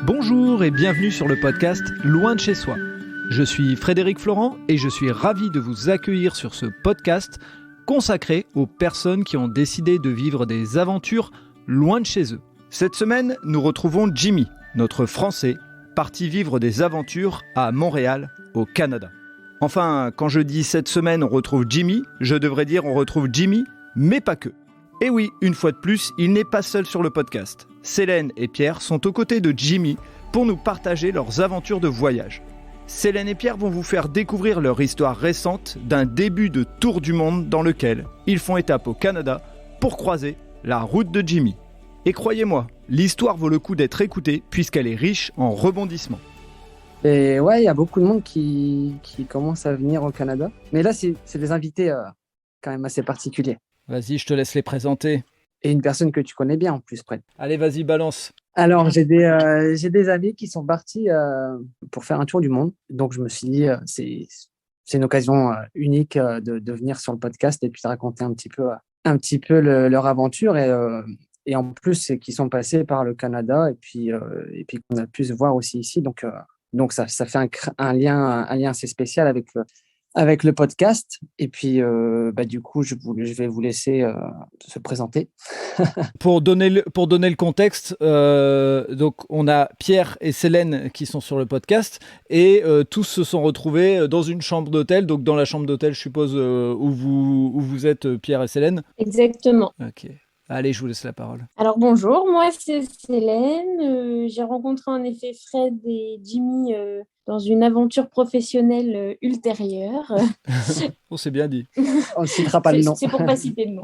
Bonjour et bienvenue sur le podcast Loin de chez soi. Je suis Frédéric Florent et je suis ravi de vous accueillir sur ce podcast consacré aux personnes qui ont décidé de vivre des aventures loin de chez eux. Cette semaine, nous retrouvons Jimmy, notre Français, parti vivre des aventures à Montréal, au Canada. Enfin, quand je dis cette semaine on retrouve Jimmy, je devrais dire on retrouve Jimmy, mais pas que. Et oui, une fois de plus, il n'est pas seul sur le podcast. Célène et Pierre sont aux côtés de Jimmy pour nous partager leurs aventures de voyage. Célène et Pierre vont vous faire découvrir leur histoire récente d'un début de tour du monde dans lequel ils font étape au Canada pour croiser la route de Jimmy. Et croyez-moi, l'histoire vaut le coup d'être écoutée puisqu'elle est riche en rebondissements. Et ouais, il y a beaucoup de monde qui commence à venir au Canada. Mais là, c'est des invités quand même assez particuliers. Vas-y, je te laisse les présenter. Et une personne que tu connais bien en plus, près. Allez, vas-y, balance. Alors, j'ai des amis qui sont partis pour faire un tour du monde. Donc, je me suis dit, c'est une occasion unique de venir sur le podcast et puis de raconter un petit peu leur aventure. Et en plus, c'est qu'ils sont passés par le Canada et puis qu'on a pu se voir aussi ici. Donc ça fait un lien assez spécial avec le podcast. Et puis, du coup, je vais vous laisser se présenter. Pour donner le contexte, donc on a Pierre et Célène qui sont sur le podcast et tous se sont retrouvés dans une chambre d'hôtel. Donc dans la chambre d'hôtel, je suppose, où vous êtes, Pierre et Célène. Exactement. Ok. Allez, je vous laisse la parole. Alors bonjour, moi c'est Célène. J'ai rencontré en effet Fred et Jimmy dans une aventure professionnelle ultérieure. Oh, c'est bien dit. On ne citera pas le nom. C'est pour pas citer le nom.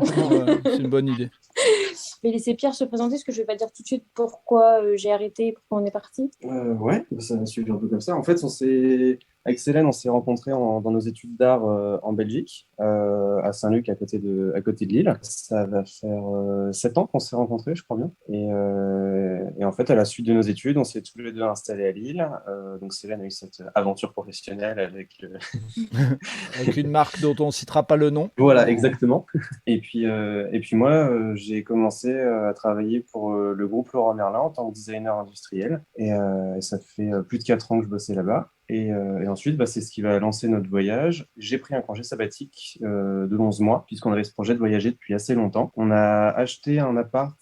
C'est une bonne idée. Je vais laisser Pierre se présenter parce que je vais pas dire tout de suite pourquoi j'ai arrêté et pourquoi on est parti. Ouais, ça va suivre un peu comme ça. En fait, avec Célène, on s'est rencontrés dans nos études d'art en Belgique, à Saint-Luc, à côté de Lille. Ça va faire 7 ans qu'on s'est rencontrés, je crois bien. Et en fait, à la suite de nos études, on s'est tous les deux installés à Lille. Donc Célène a eu cette aventure professionnelle avec une marque dont on ne citera pas le nom. Voilà, exactement. Et puis moi, j'ai commencé à travailler pour le groupe Leroy Merlin en tant que designer industriel. Et ça fait plus de 4 ans que je bossais là-bas. Et ensuite, c'est ce qui va lancer notre voyage. J'ai pris un congé sabbatique de 11 mois, puisqu'on avait ce projet de voyager depuis assez longtemps. On a acheté un appart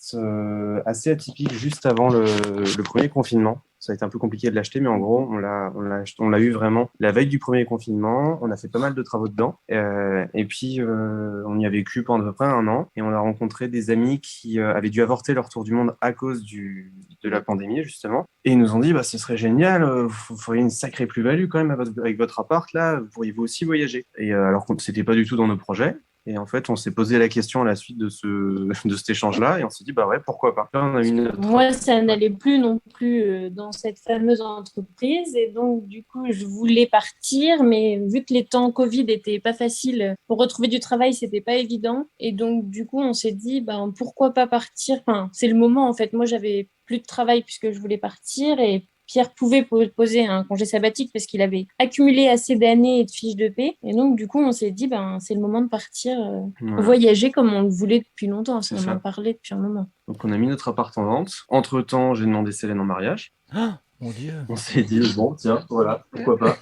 assez atypique juste avant le premier confinement. Ça a été un peu compliqué de l'acheter, mais en gros, on l'a eu vraiment la veille du premier confinement. On a fait pas mal de travaux dedans. Et puis, on y a vécu pendant à peu près 1 an. Et on a rencontré des amis qui avaient dû avorter leur tour du monde à cause de la pandémie, justement. Et ils nous ont dit, ce serait génial, vous feriez une sacrée plus-value quand même avec votre appart, là, pourriez-vous aussi voyager. Et alors que c'était pas du tout dans nos projets. Et en fait, on s'est posé la question à la suite de cet échange-là et on s'est dit, ouais, pourquoi pas. Là, on a Moi, ça n'allait plus non plus dans cette fameuse entreprise et donc, du coup, je voulais partir, mais vu que les temps Covid n'étaient pas faciles, pour retrouver du travail, c'était pas évident. Et donc, du coup, on s'est dit, pourquoi pas partir? Enfin, c'est le moment, en fait. Moi, j'avais plus de travail puisque je voulais partir et Pierre pouvait poser un congé sabbatique parce qu'il avait accumulé assez d'années et de fiches de paie. Et donc, du coup, on s'est dit, c'est le moment de partir voyager comme on le voulait depuis longtemps. On en parlait depuis un moment. Donc, on a mis notre appart en vente. Entre-temps, j'ai demandé Célène en mariage. Ah, mon Dieu. On s'est dit, bon, tiens, voilà, pourquoi pas.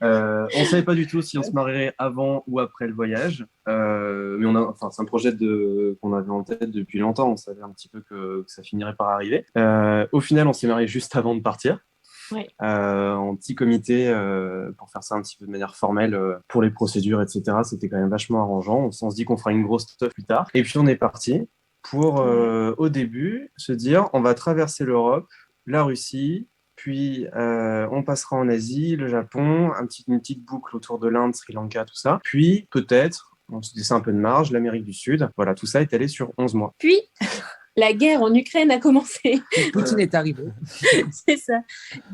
On ne savait pas du tout si on se marierait avant ou après le voyage. Mais c'est un projet qu'on avait en tête depuis longtemps. On savait un petit peu que ça finirait par arriver. Au final, on s'est marié juste avant de partir. Ouais. En petit comité pour faire ça un petit peu de manière formelle pour les procédures, etc. C'était quand même vachement arrangeant. On se dit qu'on fera une grosse stuff plus tard. Et puis on est parti pour au début se dire on va traverser l'Europe, la Russie, puis on passera en Asie, le Japon, une petite boucle autour de l'Inde, Sri Lanka, tout ça. Puis peut-être, on se laissait un peu de marge, l'Amérique du Sud. Voilà, tout ça est allé sur 11 mois. Puis la guerre en Ukraine a commencé. Poutine est arrivé. C'est ça.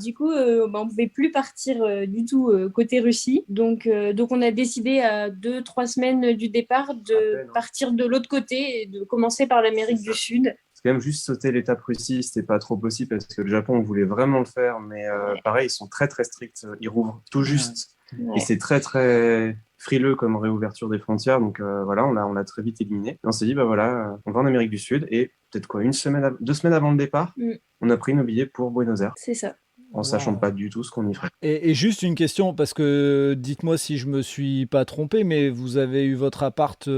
Du coup, on ne pouvait plus partir du tout côté Russie. Donc, on a décidé à 2-3 semaines du départ de partir de l'autre côté et de commencer par l'Amérique du Sud. C'est quand même juste sauter l'étape Russie, c'était pas trop possible parce que le Japon, on voulait vraiment le faire, mais pareil, ils sont très très stricts. Ils rouvrent tout juste. Ouais. Et c'est très très frileux comme réouverture des frontières. Donc voilà, on l'a très vite éliminé. Et on s'est dit, on va en Amérique du Sud et peut-être 2 semaines avant le départ, on a pris nos billets pour Buenos Aires, C'est ça. en sachant pas du tout ce qu'on y ferait. Et juste une question, parce que dites-moi si je me suis pas trompé, mais vous avez eu votre appart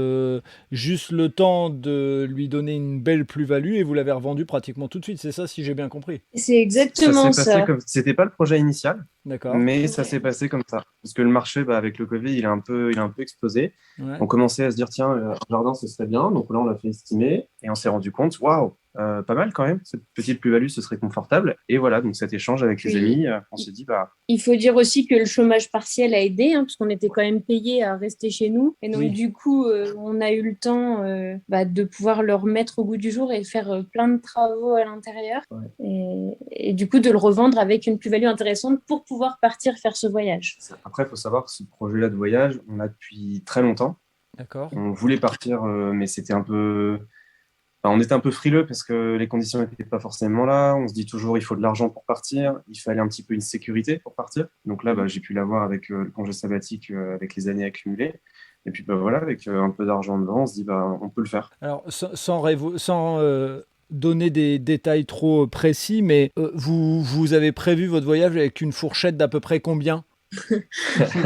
juste le temps de lui donner une belle plus-value et vous l'avez revendu pratiquement tout de suite. C'est ça, si j'ai bien compris. C'est exactement Ça s'est ça. passé comme... C'était pas le projet initial, D'accord. mais ça s'est passé comme ça. Parce que le marché, avec le Covid, il a un peu explosé. Ouais. On commençait à se dire, tiens, un jardin, ce serait bien. Donc là, on l'a fait estimer et on s'est rendu compte, waouh, pas mal quand même. Cette petite plus-value, ce serait confortable. Et voilà, donc cet échange avec les amis, on s'est dit, Il faut dire aussi que le chômage partiel a aidé, parce qu'on était quand même payés à rester chez nous. Et donc, Oui. du coup, on a eu le temps de pouvoir le remettre au goût du jour et faire plein de travaux à l'intérieur. Ouais. Et du coup, de le revendre avec une plus-value intéressante pour pouvoir partir faire ce voyage. Après, il faut savoir que ce projet-là de voyage, on l'a depuis très longtemps. D'accord. On voulait partir, mais c'était un peu... on était un peu frileux parce que les conditions n'étaient pas forcément là. On se dit toujours, il faut de l'argent pour partir. Il fallait un petit peu une sécurité pour partir. Donc là, j'ai pu l'avoir avec le congé sabbatique, avec les années accumulées. Et puis voilà, avec un peu d'argent dedans, on se dit, on peut le faire. Alors, sans donner des détails trop précis, mais vous avez prévu votre voyage avec une fourchette d'à peu près combien ?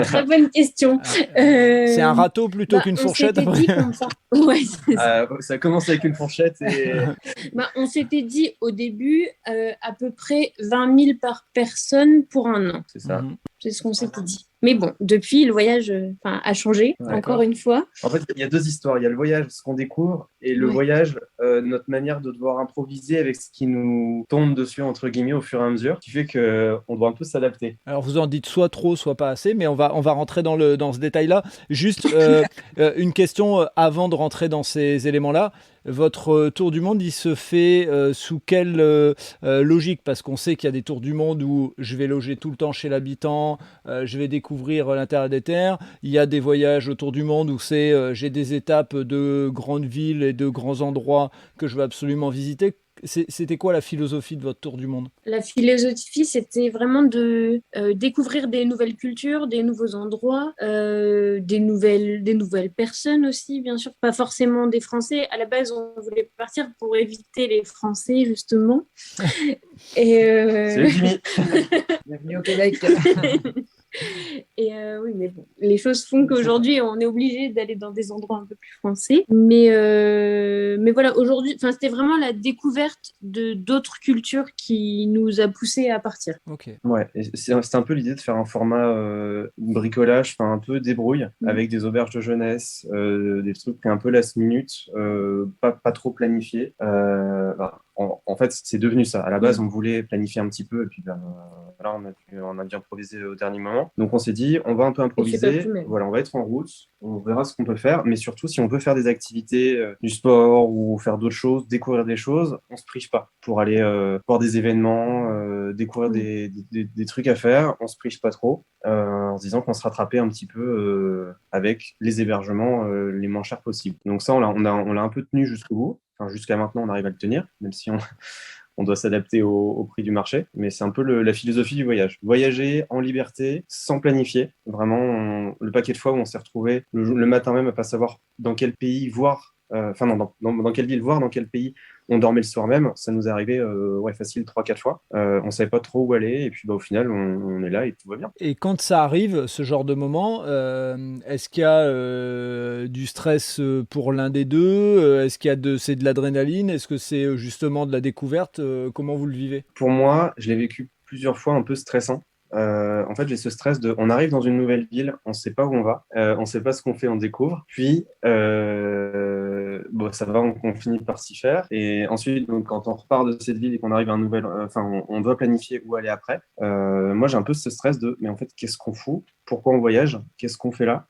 Très bonne question. C'est un râteau plutôt qu'une fourchette. On s'était dit comme ça. Ouais, ça a commencé avec une fourchette. On s'était dit au début à peu près 20 000 par personne pour un an. C'est ça. C'est ce qu'on s'était dit. Mais bon, depuis, le voyage a changé, encore une fois. En fait, il y a deux histoires. Il y a le voyage, ce qu'on découvre, et le voyage, notre manière de devoir improviser avec ce qui nous tombe dessus, entre guillemets, au fur et à mesure, qui fait qu'on doit un peu s'adapter. Alors, vous en dites soit trop, soit pas assez, mais on va rentrer dans ce détail-là. Juste une question avant de rentrer dans ces éléments-là. Votre tour du monde, il se fait sous quelle logique ? Parce qu'on sait qu'il y a des tours du monde où je vais loger tout le temps chez l'habitant, je vais découvrir l'intérieur des terres. Il y a des voyages autour du monde où j'ai des étapes de grandes villes et de grands endroits que je veux absolument visiter. C'était quoi la philosophie de votre tour du monde ? La philosophie, c'était vraiment de découvrir des nouvelles cultures, des nouveaux endroits, des nouvelles personnes aussi, bien sûr, pas forcément des Français. À la base, on voulait partir pour éviter les Français, justement. Salut Jimmy. Bienvenue au Québec. Et oui, mais bon, les choses font qu'aujourd'hui, on est obligé d'aller dans des endroits un peu plus français. Mais voilà, aujourd'hui, c'était vraiment la découverte d'autres cultures qui nous a poussé à partir. Ok. Ouais, c'est un peu l'idée de faire un format bricolage, un peu débrouille, avec des auberges de jeunesse, des trucs un peu last minute, pas trop planifiés. En fait, c'est devenu ça. À la base, on voulait planifier un petit peu, et puis là, on a dû improviser au dernier moment. Donc, on s'est dit, on va un peu improviser. Voilà, on va être en route, on verra ce qu'on peut faire, mais surtout, si on peut faire des activités, du sport ou faire d'autres choses, découvrir des choses, on se prive pas pour aller voir des événements, découvrir des trucs à faire. On se prive pas trop, en se disant qu'on se rattrapait un petit peu avec les hébergements les moins chers possibles. Donc ça, on l'a un peu tenu jusqu'au bout. Enfin, jusqu'à maintenant, on arrive à le tenir, même si on doit s'adapter au prix du marché. Mais c'est un peu la philosophie du voyage. Voyager en liberté, sans planifier. Vraiment, le paquet de fois où on s'est retrouvé le matin même à pas savoir dans quel pays voir, dans quelle ville voir, dans quel pays on dormait le soir même. Ça nous est arrivé facile 3-4 fois. On savait pas trop où aller, et puis au final, on est là et tout va bien. Et quand ça arrive, ce genre de moment, est-ce qu'il y a du stress pour l'un des deux ? Est-ce qu'il y a c'est de l'adrénaline ? Est-ce que c'est justement de la découverte ? Comment vous le vivez ? Pour moi, je l'ai vécu plusieurs fois un peu stressant. En fait, j'ai ce stress on arrive dans une nouvelle ville, on ne sait pas où on va, on ne sait pas ce qu'on fait, on découvre. Puis, ça va, on finit par s'y faire. Et ensuite, donc, quand on repart de cette ville et qu'on arrive à un nouvel, on doit planifier où aller après. Moi, j'ai un peu ce stress mais en fait, qu'est-ce qu'on fout ? Pourquoi on voyage ? Qu'est-ce qu'on fait là ?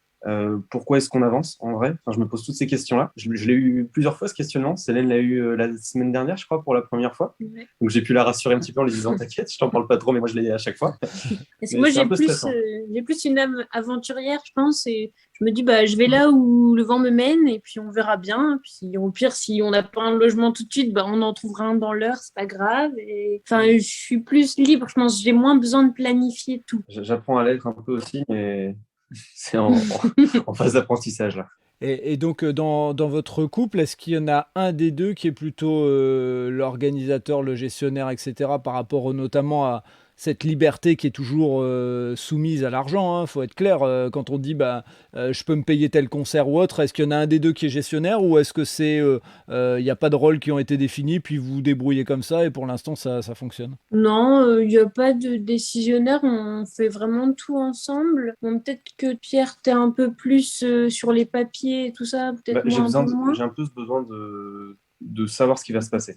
Pourquoi est-ce qu'on avance en vrai ? Je me pose toutes ces questions-là. Je l'ai eu plusieurs fois ce questionnement. Célène l'a eu la semaine dernière, je crois, pour la première fois. Ouais. Donc j'ai pu la rassurer un petit peu en lui disant t'inquiète, je t'en parle pas trop, mais moi je l'ai à chaque fois. Moi j'ai plus une âme aventurière, je pense, et je me dis je vais là où le vent me mène et puis on verra bien. Puis au pire, si on n'a pas un logement tout de suite, on en trouvera un dans l'heure, c'est pas grave. Je suis plus libre, je pense, j'ai moins besoin de planifier tout. J'apprends à l'être un peu aussi, mais c'est en phase d'apprentissage là. Et donc, dans votre couple, est-ce qu'il y en a un des deux qui est plutôt l'organisateur, le gestionnaire, etc., par rapport notamment à cette liberté qui est toujours soumise à l'argent, hein, faut être clair, quand on dit je peux me payer tel concert ou autre, est-ce qu'il y en a un des deux qui est gestionnaire ou est-ce que c'est il n'y a pas de rôles qui ont été définis, puis vous vous débrouillez comme ça et pour l'instant ça fonctionne? Non, il n'y a pas de décisionnaire, on fait vraiment tout ensemble. Bon, peut-être que Pierre, t'es un peu plus sur les papiers et tout ça, peut-être moi un peu moins. J'ai un peu ce besoin de savoir ce qui va se passer.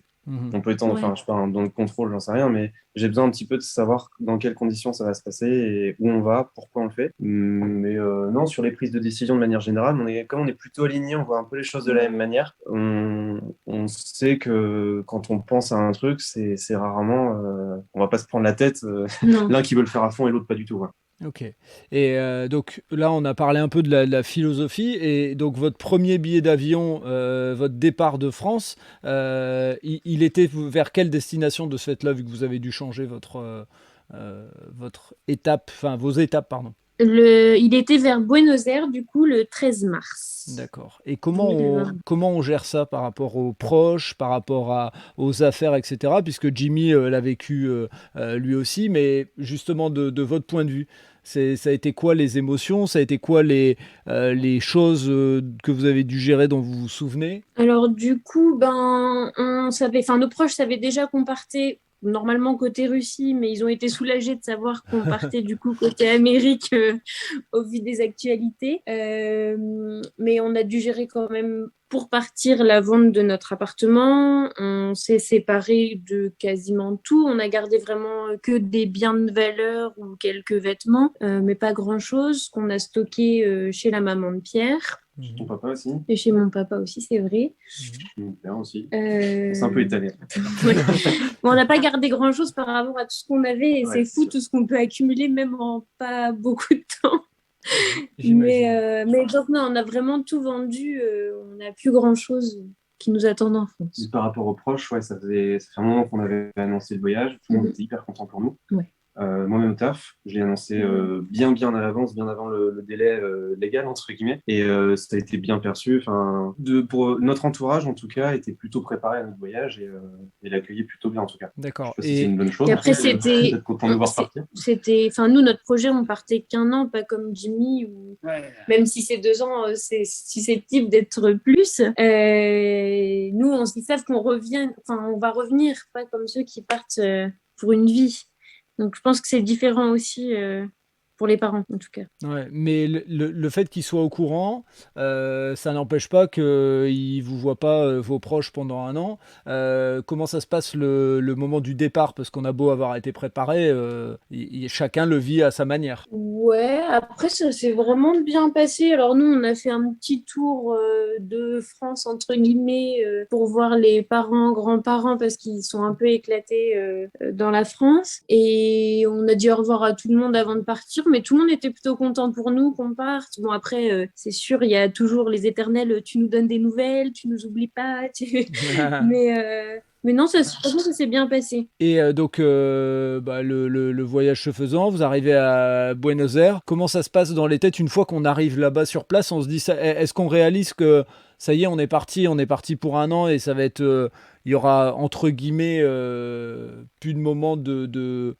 On peut étendre, Ouais. je sais pas, dans le contrôle, j'en sais rien, mais j'ai besoin un petit peu de savoir dans quelles conditions ça va se passer et où on va, pourquoi on le fait. Mais non, sur les prises de décision de manière générale, comme on est plutôt alignés, on voit un peu les choses de la même manière. On sait que quand on pense à un truc, c'est rarement, on va pas se prendre la tête, Non. l'un qui veut le faire à fond et l'autre pas du tout, quoi. Ok. Et donc là, on a parlé un peu de la philosophie. Et donc, votre premier billet d'avion, votre départ de France, il était vers quelle destination de ce fait-là, vu que vous avez dû changer votre étape, enfin vos étapes, pardon. Il était vers Buenos Aires, du coup, le 13 mars D'accord. Et comment 2020. on gère ça par rapport aux proches, par rapport aux affaires, etc. Puisque Jimmy l'a vécu lui aussi, mais justement de votre point de vue, ça a été quoi les émotions? Ça a été quoi les choses que vous avez dû gérer dont vous vous souvenez? Alors, du coup, nos proches savaient déjà qu'on partait normalement côté Russie, mais ils ont été soulagés de savoir qu'on partait du coup côté Amérique au vu des actualités. Mais on a dû gérer quand même pour partir la vente de notre appartement. On s'est séparés de quasiment tout. On a gardé vraiment que des biens de valeur ou quelques vêtements, mais pas grand-chose qu'on a stocké chez la maman de Pierre. Ton papa aussi? Et chez mon papa aussi, c'est vrai. Mon père aussi. Euh, C'est un peu étalé. ouais. Bon, on n'a pas gardé grand-chose par rapport à tout ce qu'on avait et Ouais, c'est fou tout ce qu'on peut accumuler même en pas beaucoup de temps. J'imagine. Mais donc, non, on a vraiment tout vendu. On n'a plus grand-chose qui nous attend en France. Par rapport aux proches, ouais, ça fait un moment qu'on avait annoncé le voyage. Tout le monde était hyper content pour nous. Ouais. Moi-même, taf, je l'ai annoncé bien à l'avance, bien avant le délai légal, entre guillemets. Et ça a été bien perçu. Pour notre entourage, en tout cas, était plutôt préparé à notre voyage et l'accueillait plutôt bien, en tout cas. D'accord. Je sais pas si c'est une bonne chose. Et après, c'était. Peut-être content de voir partir. Nous, notre projet, on partait qu'un an, pas comme Jimmy, où, même si c'est 2 ans, c'est susceptible d'être plus. Nous, ils savent qu'on revient, on va revenir, pas comme ceux qui partent pour une vie. Donc, je pense que c'est différent aussi pour les parents, en tout cas. Ouais, mais le fait qu'ils soient au courant, ça n'empêche pas qu'ils ne vous voient pas vos proches pendant un an. Comment ça se passe le moment du départ? Parce qu'on a beau avoir été préparé, chacun le vit à sa manière. Ouais, après, ça s'est vraiment bien passé. Alors, nous, on a fait un petit tour de France, entre guillemets, pour voir les parents, grands-parents, parce qu'ils sont un peu éclatés dans la France. Et on a dit au revoir à tout le monde avant de partir, mais tout le monde était plutôt content pour nous qu'on parte. Bon, après, c'est sûr, il y a toujours les éternels, tu nous donnes des nouvelles, tu nous oublies pas. Mais non, franchement, ça s'est bien passé. Et donc, le voyage se faisant, vous arrivez à Buenos Aires. Comment ça se passe dans les têtes une fois qu'on arrive là-bas sur place? On se dit, est-ce qu'on réalise que ça y est, on est parti pour un an et ça va être, il y aura entre guillemets plus de moments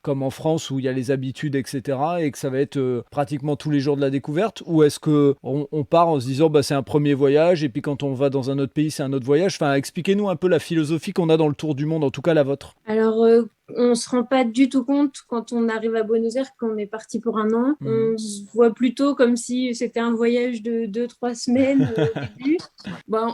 comme en France où il y a les habitudes, etc. et que ça va être pratiquement tous les jours de la découverte? Ou est-ce que on part en se disant, c'est un premier voyage et puis quand on va dans un autre pays, c'est un autre voyage? Enfin, expliquez-nous un peu la philosophie qu'on a dans le tour du monde, en tout cas la vôtre. Alors, on se rend pas du tout compte quand on arrive à Buenos Aires qu'on est parti pour un an. On se voit plutôt comme si c'était un voyage de 2-3 semaines au début.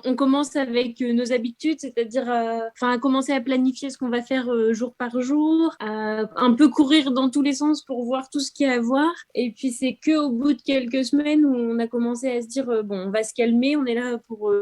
On commence avec nos habitudes, c'est-à-dire à commencer à planifier ce qu'on va faire jour par jour, à un peu courir dans tous les sens pour voir tout ce qu'il y a à voir. Et puis, c'est qu'au bout de quelques semaines où on a commencé à se dire, on va se calmer, on est là pour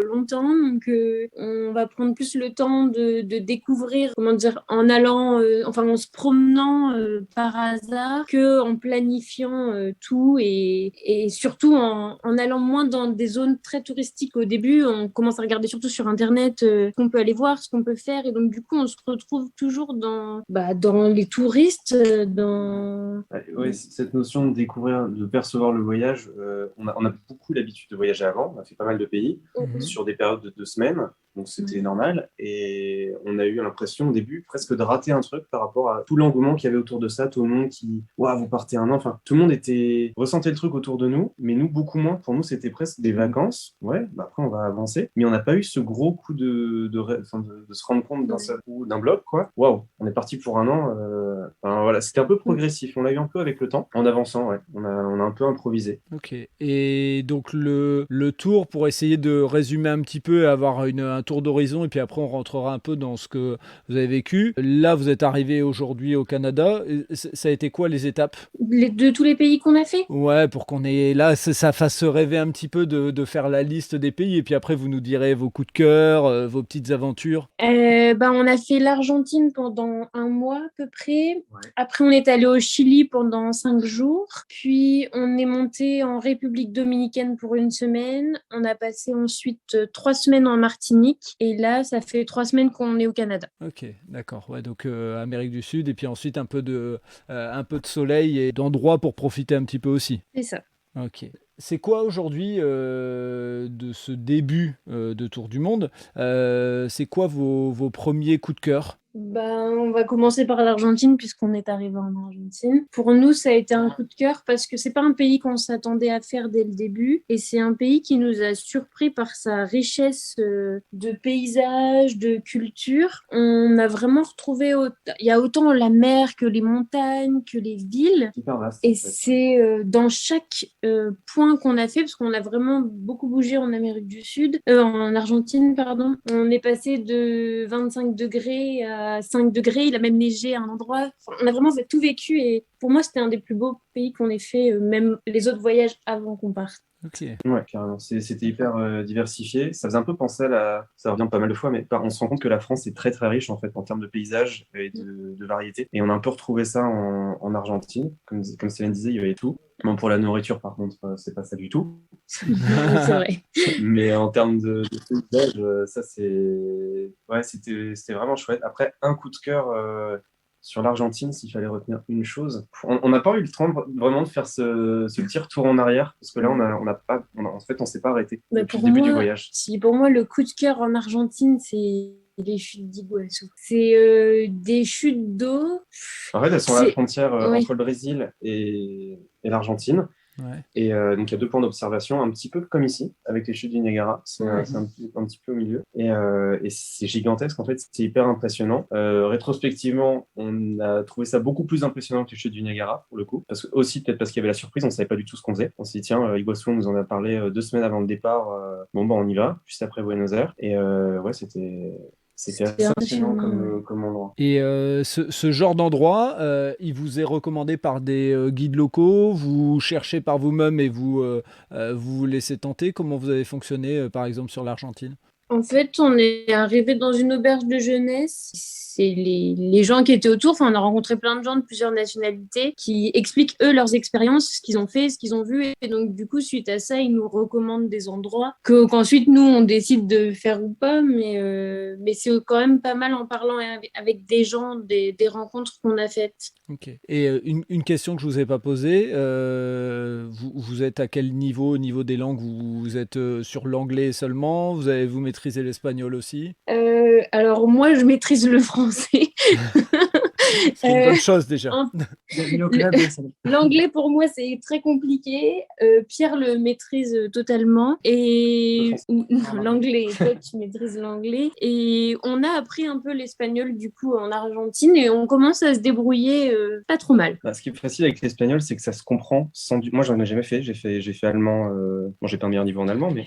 longtemps, donc on va prendre plus le temps de découvrir, comment dire, en allant, en se promenant par hasard, que en planifiant tout et surtout en allant moins dans des zones très touristiques. Au début, on commence à regarder surtout sur Internet ce qu'on peut aller voir, ce qu'on peut faire, et donc du coup, on se retrouve toujours dans les touristes, dans... Oui, cette notion de découvrir, de percevoir le voyage, on a beaucoup l'habitude de voyager avant, on a fait pas mal de pays sur des périodes de 2 semaines, donc c'était normal, et on a eu l'impression au début presque de rater un truc par rapport à tout l'engouement qu'il y avait autour de ça, tout le monde qui, waouh, vous partez un an, enfin, tout le monde ressentait le truc autour de nous, mais nous, beaucoup moins. Pour nous, c'était presque des vacances, ouais, après on va avancer, mais on n'a pas eu ce gros coup de se rendre compte d'un seul coup, d'un bloc, quoi. Waouh, on est parti pour un an, voilà, c'était un peu progressif, on l'a eu un peu avec le temps, en avançant, ouais, on a un peu improvisé. Ok, et donc le tour, pour essayer de résumer un petit peu, avoir un tour d'horizon, et puis après on rentrera un peu dans ce que vous avez vécu. Là, vous êtes arrivé aujourd'hui au Canada, ça a été quoi les étapes? De tous les pays qu'on a fait? Ouais, pour qu'on ait là, ça fasse rêver un petit peu de faire la liste des pays, et puis après vous nous direz vos coups de cœur, vos petites aventures. On a fait l'Argentine pendant 1 mois à peu près. Ouais. Après, on est allé au Chili pendant 5 jours. Puis, on est monté en République dominicaine pour 1 semaine. On a passé ensuite 3 semaines en Martinique. Et là, ça fait 3 semaines qu'on est au Canada. Ok, d'accord. Ouais, donc Amérique du Sud, et puis ensuite un peu de soleil et d'endroits pour profiter un petit peu aussi. C'est ça. Ok. C'est quoi aujourd'hui de ce début de Tour du Monde? C'est quoi vos premiers coups de cœur? On va commencer par l'Argentine puisqu'on est arrivé en Argentine. Pour nous, ça a été un coup de cœur parce que c'est pas un pays qu'on s'attendait à faire dès le début et c'est un pays qui nous a surpris par sa richesse de paysages, de culture. On a vraiment retrouvé, il y a autant la mer que les montagnes, que les villes. Super vaste. Et c'est dans chaque point qu'on a fait, parce qu'on a vraiment beaucoup bougé en Amérique du Sud, en Argentine, pardon. On est passé de 25 degrés à 5 degrés, il a même neigé à un endroit. Enfin, on a vraiment tout vécu et pour moi, c'était un des plus beaux pays qu'on ait fait, même les autres voyages avant qu'on parte. Ok. Ouais, carrément. C'était hyper diversifié. Ça faisait un peu penser ça revient pas mal de fois, mais on se rend compte que la France est très très riche en fait en termes de paysages et de variété. Et on a un peu retrouvé ça en Argentine. Comme Céline disait, il y avait tout. Bon, pour la nourriture, par contre, c'est pas ça du tout. C'est vrai. Mais en termes de paysage, ça c'était vraiment chouette. Après, un coup de cœur sur l'Argentine, s'il fallait retenir une chose, on n'a pas eu le temps vraiment de faire ce petit retour en arrière, parce que là, en fait, on s'est pas arrêté depuis le début du voyage. Pour moi, le coup de cœur en Argentine, c'est les chutes d'Iguazu. C'est des chutes d'eau. En fait, elles sont à la frontière entre le Brésil et l'Argentine. Ouais. Et donc, il y a 2 points d'observation, un petit peu comme ici, avec les chutes du Niagara. C'est un petit peu au milieu. Et c'est gigantesque, en fait, c'est hyper impressionnant. Rétrospectivement, on a trouvé ça beaucoup plus impressionnant que les chutes du Niagara, pour le coup. Aussi, peut-être parce qu'il y avait la surprise, on ne savait pas du tout ce qu'on faisait. On s'est dit, tiens, Iguazu, on nous en a parlé 2 semaines avant le départ. On y va, juste après Buenos Aires. Et c'était assez impressionnant comme endroit. Et ce genre d'endroit, il vous est recommandé par des guides locaux? Vous cherchez par vous-même et vous vous laissez tenter? Comment vous avez fonctionné, par exemple, sur l'Argentine? En fait, on est arrivé dans une auberge de jeunesse. C'est les gens qui étaient autour. Enfin, on a rencontré plein de gens de plusieurs nationalités qui expliquent, eux, leurs expériences, ce qu'ils ont fait, ce qu'ils ont vu. Et donc, du coup, suite à ça, ils nous recommandent des endroits qu'ensuite, nous, on décide de faire ou pas. Mais c'est quand même pas mal en parlant avec des gens, des rencontres qu'on a faites. Ok. Et une question que je ne vous ai pas posée, vous êtes à quel niveau, au niveau des langues? Vous êtes sur l'anglais seulement? Vous maîtrisez l'espagnol aussi? Alors moi, je maîtrise le français. C'est une bonne chose déjà. L'anglais, pour moi, c'est très compliqué. Pierre le maîtrise totalement. Et l'anglais, toi, tu maîtrises l'anglais. Et on a appris un peu l'espagnol, du coup, en Argentine. Et on commence à se débrouiller pas trop mal. Ce qui est facile avec l'espagnol, c'est que ça se comprend Moi, j'en ai jamais fait. J'ai fait allemand. J'ai pas un meilleur niveau en allemand, mais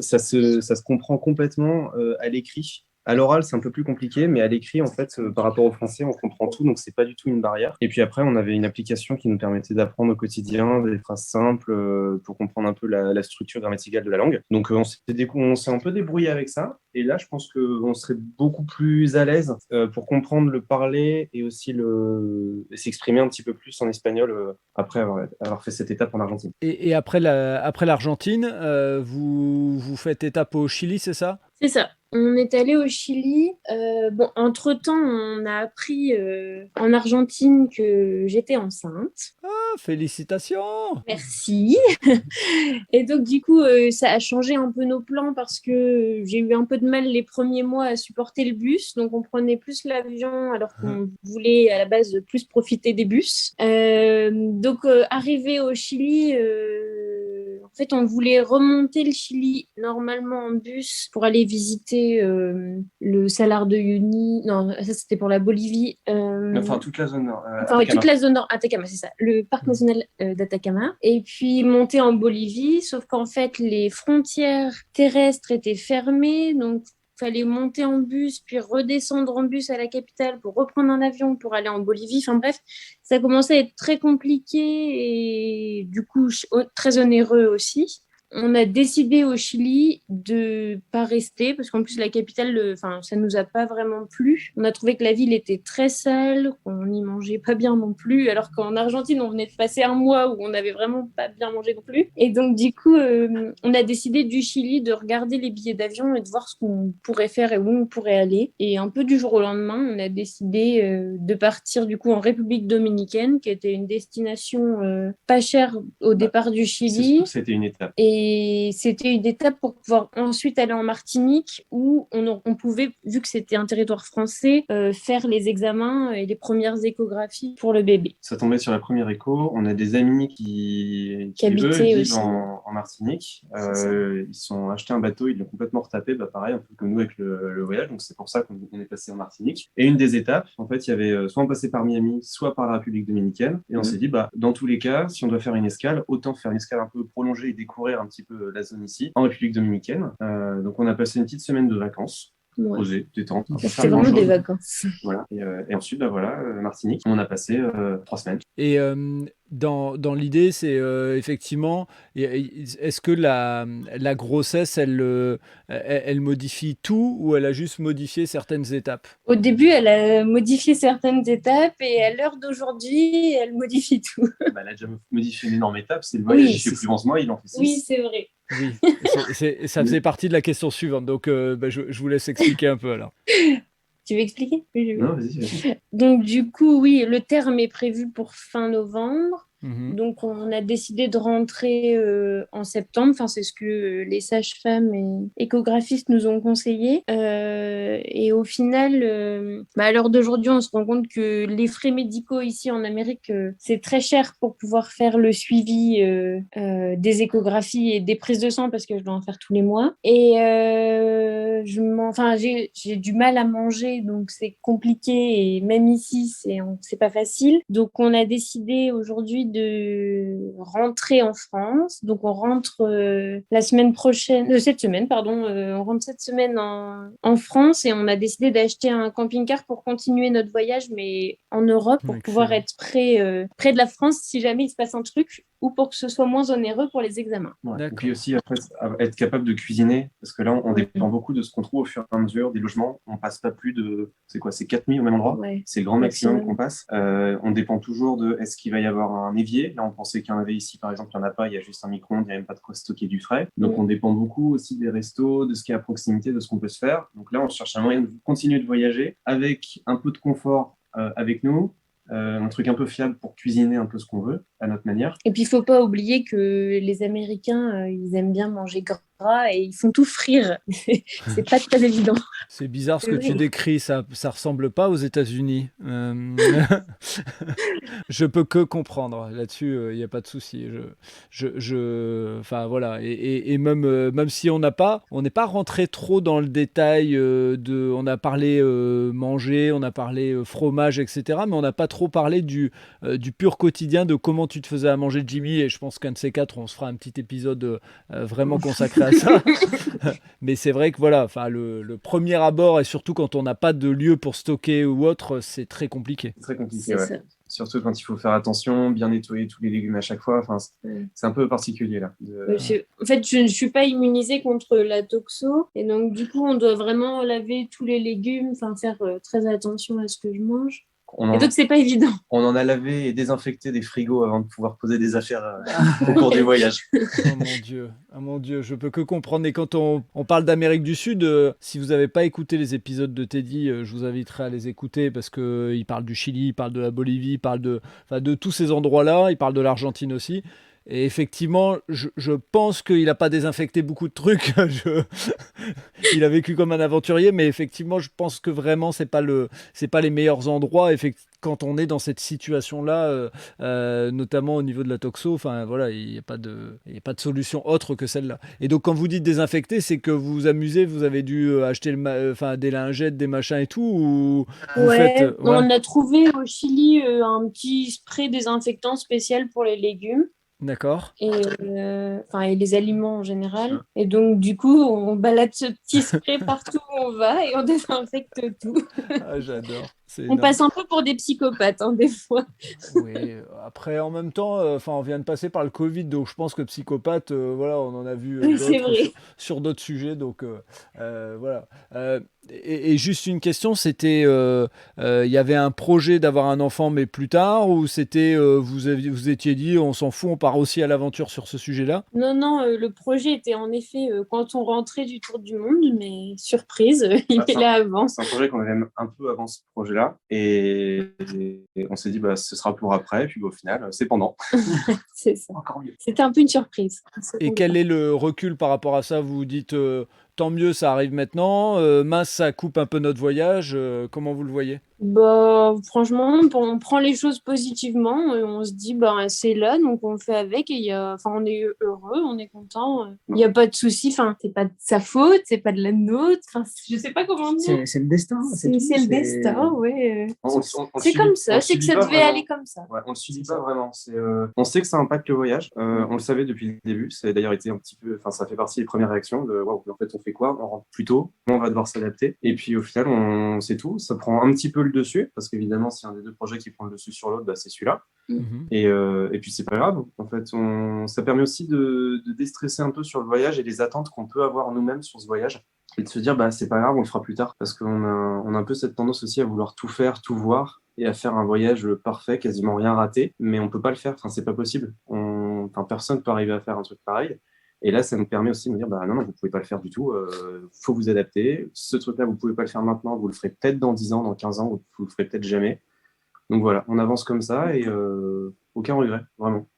ça se comprend complètement à l'écrit. À l'oral, c'est un peu plus compliqué, mais à l'écrit, en fait, par rapport au français, on comprend tout, donc c'est pas du tout une barrière. Et puis après, on avait une application qui nous permettait d'apprendre au quotidien des phrases simples pour comprendre un peu la structure grammaticale de la langue. Donc on s'est un peu débrouillé avec ça. Et là, je pense qu'on serait beaucoup plus à l'aise pour comprendre le parler et aussi s'exprimer un petit peu plus en espagnol après avoir fait cette étape en Argentine. Et après l'Argentine, vous faites étape au Chili, c'est ça? C'est ça. On est allé au Chili. Bon, entre-temps, on a appris en Argentine que j'étais enceinte. Ah, félicitations! Merci. Et donc, du coup, ça a changé un peu nos plans parce que j'ai eu un peu de mal les premiers mois à supporter le bus. Donc, on prenait plus l'avion alors qu'on voulait à la base plus profiter des bus. Donc, arrivé au Chili, en fait, on voulait remonter le Chili normalement en bus pour aller visiter le Salar de Uyuni. Non, ça c'était pour la Bolivie. Enfin, toute la zone nord. Enfin, toute la zone nord, Atacama, c'est ça. Le parc national d'Atacama. Et puis monter en Bolivie, sauf qu'en fait, les frontières terrestres étaient fermées. Donc, il fallait monter en bus, puis redescendre en bus à la capitale pour reprendre un avion pour aller en Bolivie. Enfin bref, ça commençait à être très compliqué et du coup, très onéreux aussi. On a décidé au Chili de pas rester parce qu'en plus la capitale, ça nous a pas vraiment plu. On a trouvé que la ville était très sale, qu'on n'y mangeait pas bien non plus, alors qu'en Argentine on venait de passer un mois où on n'avait vraiment pas bien mangé non plus. Et donc du coup, on a décidé du Chili de regarder les billets d'avion et de voir ce qu'on pourrait faire et où on pourrait aller. Et un peu du jour au lendemain, on a décidé de partir du coup en République dominicaine, qui était une destination pas chère au départ du Chili. C'était une étape. Et c'était une étape pour pouvoir ensuite aller en Martinique où on pouvait, vu que c'était un territoire français, faire les examens et les premières échographies pour le bébé. Ça tombait sur la première écho. On a des amis qui eux, vivent en Martinique. Ils sont achetés un bateau, ils l'ont complètement retapé, pareil, un peu comme nous avec le voyage. Donc c'est pour ça qu'on est passé en Martinique. Et une des étapes, en fait, il y avait soit on passait par Miami, soit par la République dominicaine. Et on s'est dit, dans tous les cas, si on doit faire une escale, autant faire une escale un peu prolongée et découvrir un petit peu la zone ici, en République dominicaine. Donc on a passé une petite semaine de vacances. Ouais. Posé, détente. C'était vraiment des vacances. Voilà. Et ensuite, Martinique, on a passé 3 semaines. Et dans l'idée, c'est effectivement, est-ce que la grossesse, elle modifie tout ou elle a juste modifié certaines étapes? Au début, elle a modifié certaines étapes et à l'heure d'aujourd'hui, elle modifie tout. Elle a déjà modifié une énorme étape, c'est le voyage. Il fait plus 11 mois, il en fait 6. Oui, c'est vrai. Oui, ça faisait partie de la question suivante, donc je vous laisse expliquer un peu alors. Tu veux expliquer? Non, vas-y. Donc du coup, oui, le terme est prévu pour fin novembre. Mmh. Donc, on a décidé de rentrer en septembre. Enfin, c'est ce que les sages-femmes et échographistes nous ont conseillé. Et au final, à l'heure d'aujourd'hui, on se rend compte que les frais médicaux ici en Amérique, c'est très cher pour pouvoir faire le suivi des échographies et des prises de sang parce que je dois en faire tous les mois. Et j'ai du mal à manger, donc c'est compliqué. Et même ici, c'est pas facile. Donc, on a décidé aujourd'hui de rentrer en France. Donc, on rentre cette semaine, on rentre cette semaine en France et on a décidé d'acheter un camping-car pour continuer notre voyage, mais en Europe, pour pouvoir être près de la France si jamais il se passe un truc ou pour que ce soit moins onéreux pour les examens. Ouais. Et puis aussi, après, être capable de cuisiner, parce que là, on dépend beaucoup de ce qu'on trouve au fur et à mesure des logements. On passe pas plus de, c'est 4 nuits au même endroit. Ouais. C'est le grand maximum qu'on passe. On dépend toujours de, est-ce qu'il va y avoir un évier? Là, on pensait qu'il y en avait ici, par exemple, il n'y en a pas, il y a juste un micro-ondes, il n'y a même pas de quoi stocker du frais. Donc, on dépend beaucoup aussi des restos, de ce qui est à proximité, de ce qu'on peut se faire. Donc là, on cherche un moyen de continuer de voyager avec un peu de confort avec nous. Un truc un peu fiable pour cuisiner un peu ce qu'on veut à notre manière. Et puis il faut pas oublier que les Américains ils aiment bien manger gras et ils font tout frire. C'est pas très évident. C'est bizarre ce que tu décris, ça ressemble pas aux États-Unis. Je peux que comprendre là-dessus, il n'y a pas de souci. Enfin voilà, et même si on n'est pas rentré trop dans le détail on a parlé manger, on a parlé fromage, etc. Mais on n'a pas trop parlé du pur quotidien de comment tu te faisais à manger, Jimmy. Et je pense qu'un de ces quatre, on se fera un petit épisode vraiment consacré à à ça. Mais c'est vrai que voilà, enfin, le premier abord, et surtout quand on n'a pas de lieu pour stocker ou autre, c'est très compliqué. C'est très compliqué, C'est ouais. ça. Surtout quand il faut faire attention, bien nettoyer tous les légumes à chaque fois. Enfin, Ouais. c'est un peu particulier là. En fait, je ne suis pas immunisée contre la toxo. Et donc, du coup, on doit vraiment laver tous les légumes, enfin, faire très attention à ce que je mange. On Et en, donc, c'est pas évident. on en a lavé et désinfecté des frigos avant de pouvoir poser des affaires au cours du voyage. Oh mon Dieu, je peux que comprendre. Et quand on parle d'Amérique du Sud, si vous n'avez pas écouté les épisodes de Teddy, je vous inviterai à les écouter parce qu'il parle du Chili, il parle de la Bolivie, il parle de tous ces endroits-là, il parle de l'Argentine aussi. Et effectivement, je pense qu'il n'a pas désinfecté beaucoup de trucs. Il a vécu comme un aventurier, mais effectivement, je pense que vraiment, c'est pas les meilleurs endroits. Quand on est dans cette situation-là, notamment au niveau de la toxo, enfin voilà, il n'y a pas de solution autre que celle-là. Et donc, quand vous dites désinfecter, c'est que vous vous amusez, vous avez dû acheter des lingettes, des machins et tout, ou vous faites. Ouais, on a trouvé au Chili un petit spray désinfectant spécial pour les légumes. D'accord. Et les aliments en général. Et donc, du coup, on balade ce petit spray partout où on va et on désinfecte tout. Ah, j'adore. C'est On énorme. passe un peu pour des psychopathes, hein, des fois. Oui, après, en même temps, on vient de passer par le Covid, donc je pense que psychopathe, voilà, on en a vu Oui, c'est d'autres vrai. sur d'autres sujets, donc voilà. Et juste une question, c'était, il y avait un projet d'avoir un enfant, mais plus tard, ou c'était, vous étiez dit, on s'en fout, on part aussi à l'aventure sur ce sujet-là? Non, non, le projet était en effet quand on rentrait du tour du monde, mais surprise, il est là avant. C'est un projet qu'on avait un peu avant ce projet-là. Et on s'est dit, bah, ce sera pour après. Puis au final, c'est pendant. C'est ça. Encore mieux. C'était un peu une surprise. Et quel est le recul par rapport à ça? Vous vous dites, tant mieux, ça arrive maintenant, mince, ça coupe un peu notre voyage, comment vous le voyez? Bah, franchement, on prend les choses positivement et on se dit, bah, c'est là, donc on le fait avec. On est heureux, on est content. Il n'y a pas de souci. Enfin, c'est pas de sa faute, c'est pas de la nôtre. Enfin, je sais pas comment dire. C'est le destin. C'est tout, le destin, ouais. On C'est comme ça, c'est que ça devait vraiment. aller comme ça. Ouais, on le subit pas vraiment. On sait que ça impacte le voyage. On le savait depuis le début. Ça a d'ailleurs été un petit peu, enfin, ça fait partie des premières réactions de, waouh, en fait, on fait quoi? On rentre plus tôt, on va devoir s'adapter. Et puis au final, on sait tout. Ça prend un petit peu le dessus parce qu'évidemment, s'il y a un des deux projets qui prend le dessus sur l'autre, bah, c'est celui-là. Mhm. Et puis c'est pas grave. En fait, ça permet aussi de déstresser un peu sur le voyage et les attentes qu'on peut avoir nous-mêmes sur ce voyage. Et de se dire, bah, c'est pas grave, on le fera plus tard. Parce on a un peu cette tendance aussi à vouloir tout faire, tout voir, et à faire un voyage parfait, quasiment rien raté. Mais on peut pas le faire, enfin, c'est pas possible. Personne peut arriver à faire un truc pareil. Et là, ça nous permet aussi de me dire, bah non, non, vous pouvez pas le faire du tout, faut vous adapter. Ce truc-là, vous pouvez pas le faire maintenant, vous le ferez peut-être dans 10 ans, dans 15 ans, vous le ferez peut-être jamais. Donc voilà, on avance comme ça et aucun regret, vraiment.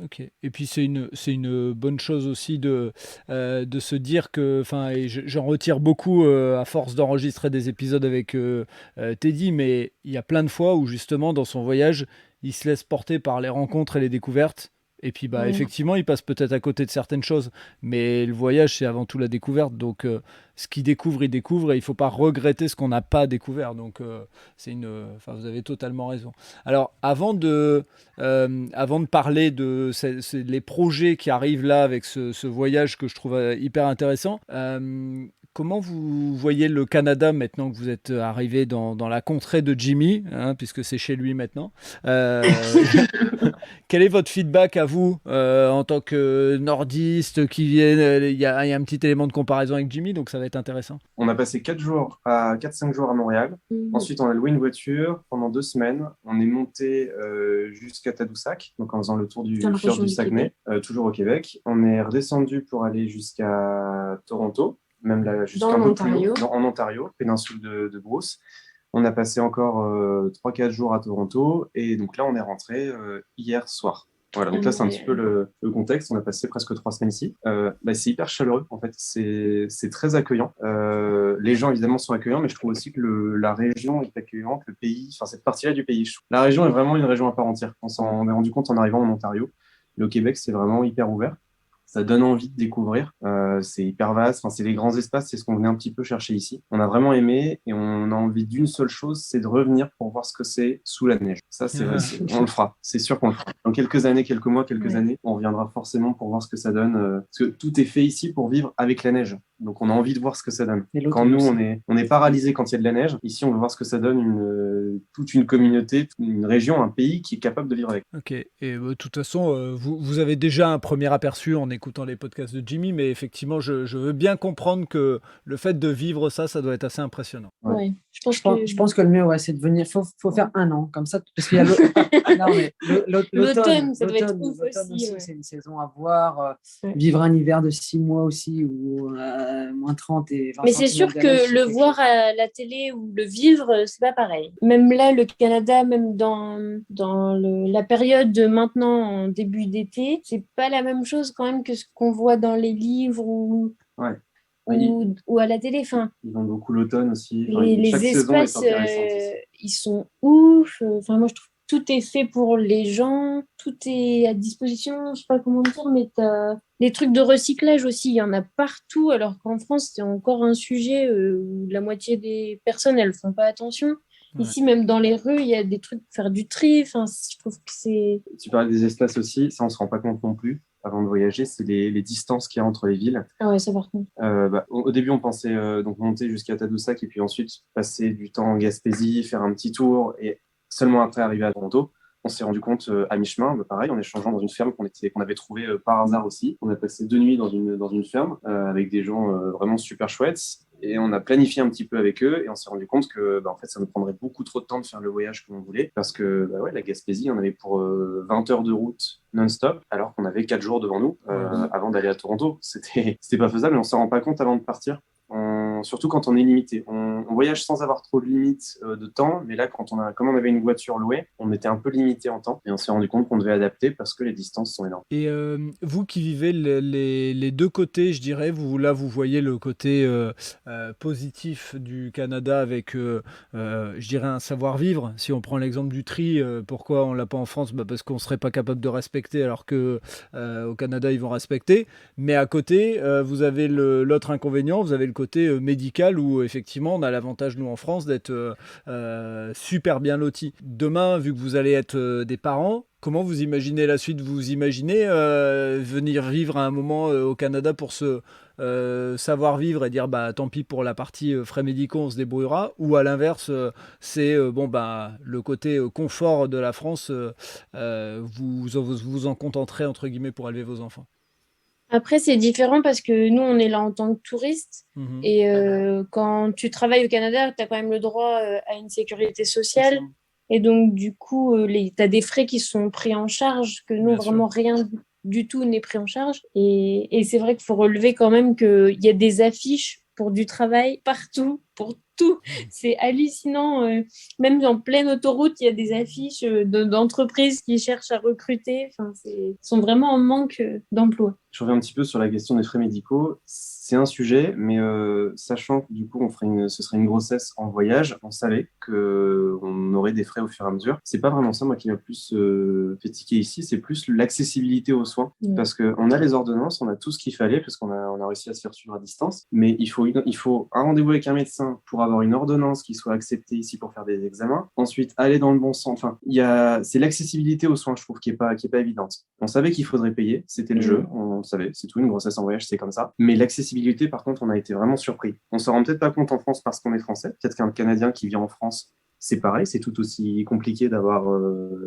Ok. Et puis c'est une bonne chose aussi de se dire que, enfin, et j'en retire beaucoup à force d'enregistrer des épisodes avec Teddy, mais il y a plein de fois où justement dans son voyage, il se laisse porter par les rencontres et les découvertes. Et puis bah Ouais. effectivement, il passe peut-être à côté de certaines choses, mais le voyage c'est avant tout la découverte. Donc ce qu'il découvre, il découvre et il faut pas regretter ce qu'on n'a pas découvert. Donc enfin vous avez totalement raison. Alors avant de parler de les projets qui arrivent là avec ce voyage que je trouve hyper intéressant, comment vous voyez le Canada maintenant que vous êtes arrivé dans la contrée de Jimmy, hein, puisque c'est chez lui maintenant? Quel est votre feedback à vous en tant que nordiste qui vient? Il y a un petit élément de comparaison avec Jimmy, donc ça va être intéressant. On a passé 4-5 jours à Montréal. Ensuite, on a loué une voiture pendant 2 semaines. On est monté jusqu'à Tadoussac, donc en faisant le tour du Dans la fjord région du du Saguenay, toujours au Québec. On est redescendu pour aller jusqu'à Toronto, même là, jusqu'en l'Ontario. En Ontario, péninsule de Bruce. On a passé encore 3-4 jours à Toronto et donc là, on est rentré hier soir. Voilà, donc là, c'est un petit peu le contexte. On a passé presque 3 semaines ici. C'est hyper chaleureux, en fait. C'est très accueillant. Les gens, évidemment, sont accueillants, mais je trouve aussi que la région est accueillante, le pays, enfin, cette partie-là du pays. La région est vraiment une région à part entière. On s'en est rendu compte en arrivant en Ontario. Le Québec, c'est vraiment hyper ouvert. ça donne envie de découvrir. C'est hyper vaste. Enfin, c'est les grands espaces, c'est ce qu'on venait un petit peu chercher ici. On a vraiment aimé et on a envie d'une seule chose, c'est de revenir pour voir ce que c'est sous la neige. Ça, c'est vrai, on le fera. C'est sûr qu'on le fera. Dans quelques années, quelques mois, quelques années, on reviendra forcément pour voir ce que ça donne. Parce que tout est fait ici pour vivre avec la neige. Donc, on a envie de voir ce que ça donne. Quand nous, on est paralysé quand il y a de la neige. Ici, on veut voir ce que ça donne toute une communauté, une région, un pays qui est capable de vivre avec. Ok. Et de toute façon, vous avez déjà un premier aperçu en écoutant les podcasts de Jimmy, mais effectivement, je veux bien comprendre que le fait de vivre ça, ça doit être assez impressionnant. Ouais. Je pense que le mieux, c'est de venir. Faut faire 1 an, comme ça, parce qu'il y a l'automne, ça doit être ouf aussi. C'est une saison à voir. Vivre un hiver de 6 mois aussi, ou moins 30 et 20. Mais c'est sûr que le voir à la télé ou le vivre, c'est pas pareil. Même là, le Canada, même dans la période de maintenant, en début d'été, c'est pas la même chose quand même que ce qu'on voit dans les livres ou à la télé. Enfin, ils ont beaucoup l'automne aussi. Les espaces, ils sont ouf. Enfin, moi, je trouve que tout est fait pour les gens. Tout est à disposition. Je sais pas comment dire, mais t'as les trucs de recyclage aussi. Il y en a partout. Alors qu'en France, c'est encore un sujet où la moitié des personnes, elles font pas attention. Ouais. Ici, même dans les rues, il y a des trucs pour faire du tri. Enfin, je trouve que c'est... Tu parlais des espaces aussi. Ça, on se rend pas compte non plus. Avant de voyager, c'est les distances qu'il y a entre les villes. Ah ouais, ça par contre. Au début, on pensait donc monter jusqu'à Tadoussac et puis ensuite passer du temps en Gaspésie, faire un petit tour et seulement après arriver à Toronto. On s'est rendu compte à mi-chemin, pareil, en échangeant dans une ferme qu'on avait trouvée par hasard aussi. On a passé 2 nuits dans une ferme avec des gens vraiment super chouettes. Et on a planifié un petit peu avec eux et on s'est rendu compte que en fait, ça nous prendrait beaucoup trop de temps de faire le voyage que l'on voulait parce que la Gaspésie, on avait pour 20 heures de route non-stop alors qu'on avait 4 jours devant nous avant d'aller à Toronto. C'était pas faisable et on ne s'en rend pas compte avant de partir. Surtout quand on est limité. On voyage sans avoir trop de limites de temps, mais là, comme on avait une voiture louée, on était un peu limité en temps et on s'est rendu compte qu'on devait adapter parce que les distances sont énormes. Et vous qui vivez les deux côtés, je dirais, vous voyez le côté positif du Canada avec, je dirais, un savoir-vivre. Si on prend l'exemple du tri, pourquoi on l'a pas en France ? Parce qu'on serait pas capable de respecter, alors que au Canada, ils vont respecter. Mais à côté, vous avez l'autre inconvénient, vous avez le côté médical où effectivement on a l'avantage nous en France d'être super bien lotis. Demain, vu que vous allez être des parents, comment vous imaginez la suite ? Vous imaginez venir vivre à un moment au Canada pour se savoir vivre et dire tant pis pour la partie frais médicaux, on se débrouillera, ou à l'inverse c'est le côté confort de la France, vous en contenterez entre guillemets pour élever vos enfants. Après, c'est différent parce que nous, on est là en tant que touristes. Et quand tu travailles au Canada, tu as quand même le droit à une sécurité sociale. Et donc, du coup, tu as des frais qui sont pris en charge, que nous, vraiment rien du tout n'est pris en charge. Et c'est vrai qu'il faut relever quand même qu'il y a des affiches pour du travail partout, pour tout. C'est hallucinant. Même en pleine autoroute, il y a des affiches d'entreprises qui cherchent à recruter. Enfin, ils sont vraiment en manque d'emploi. Je reviens un petit peu sur la question des frais médicaux. C'est un sujet, mais sachant que du coup, ce serait une grossesse en voyage, on savait qu'on aurait des frais au fur et à mesure. C'est pas vraiment ça, moi, qui m'a plus fait tiquer ici, c'est plus l'accessibilité aux soins. Parce qu'on a les ordonnances, on a tout ce qu'il fallait, parce qu'on a réussi à se faire suivre à distance, mais il faut un rendez-vous avec un médecin pour avoir une ordonnance qui soit acceptée ici pour faire des examens. Ensuite, aller dans le bon sens. Enfin, c'est l'accessibilité aux soins, je trouve, qui est pas évidente. On savait qu'il faudrait payer, c'était le jeu, on le savait, c'est tout, une grossesse en voyage, c'est comme ça. Mais l'accessibilité, par contre, on a été vraiment surpris. On se rend peut-être pas compte en France parce qu'on est français. Peut-être qu'un Canadien qui vit en France, c'est pareil, c'est tout aussi compliqué d'avoir